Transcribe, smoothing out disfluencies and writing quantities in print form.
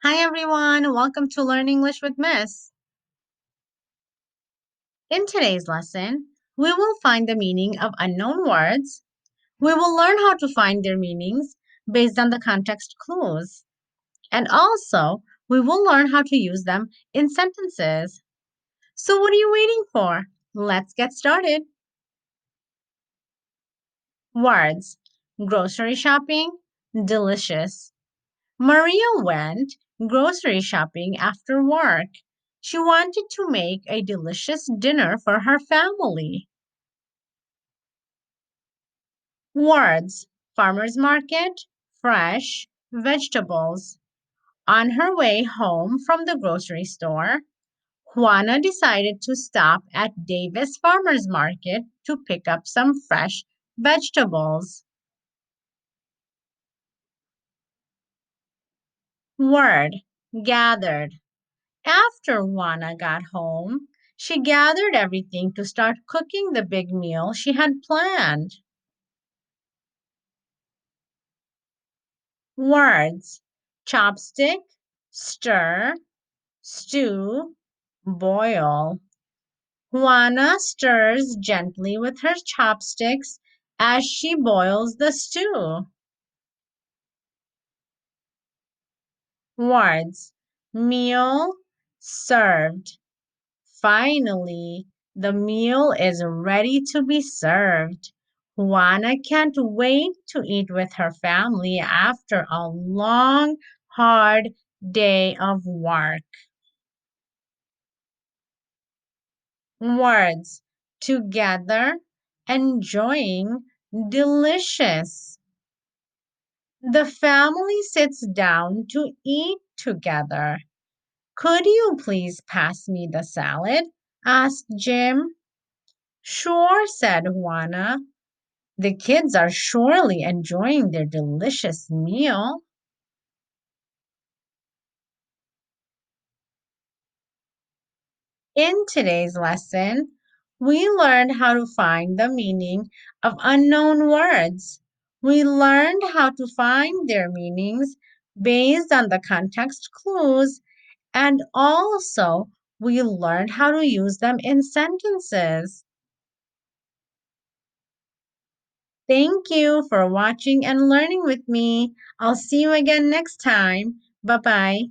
Hi everyone, welcome to Learn English with Miss. In today's lesson, we will find the meaning of unknown words. We will learn how to find their meanings based on the context clues. And also, we will learn how to use them in sentences. So, what are you waiting for? Let's get started. Words: grocery shopping, delicious. Maria went grocery shopping after work. She wanted to make a delicious dinner for her family. Words: farmer's market, fresh, vegetables. On her way home from the grocery store, Juana decided to stop at Davis Farmer's Market to pick up some fresh vegetables. Word: gathered. After Juana got home, she gathered everything to start cooking the big meal she had planned. Words: chopstick, stir, stew, boil. Juana stirs gently with her chopsticks as she boils the stew. Words: meal, served. Finally, the meal is ready to be served. Juana can't wait to eat with her family after a long, hard day of work. Words: together, enjoying, delicious. The family sits down to eat together. Could you please pass me the salad? Asked Jim. Sure, said Juana. The kids are surely enjoying their delicious meal. In today's lesson, we learned how to find the meaning of unknown words. We learned how to find their meanings based on the context clues, and also we learned how to use them in sentences. Thank you for watching and learning with me. I'll see you again next time. Bye bye.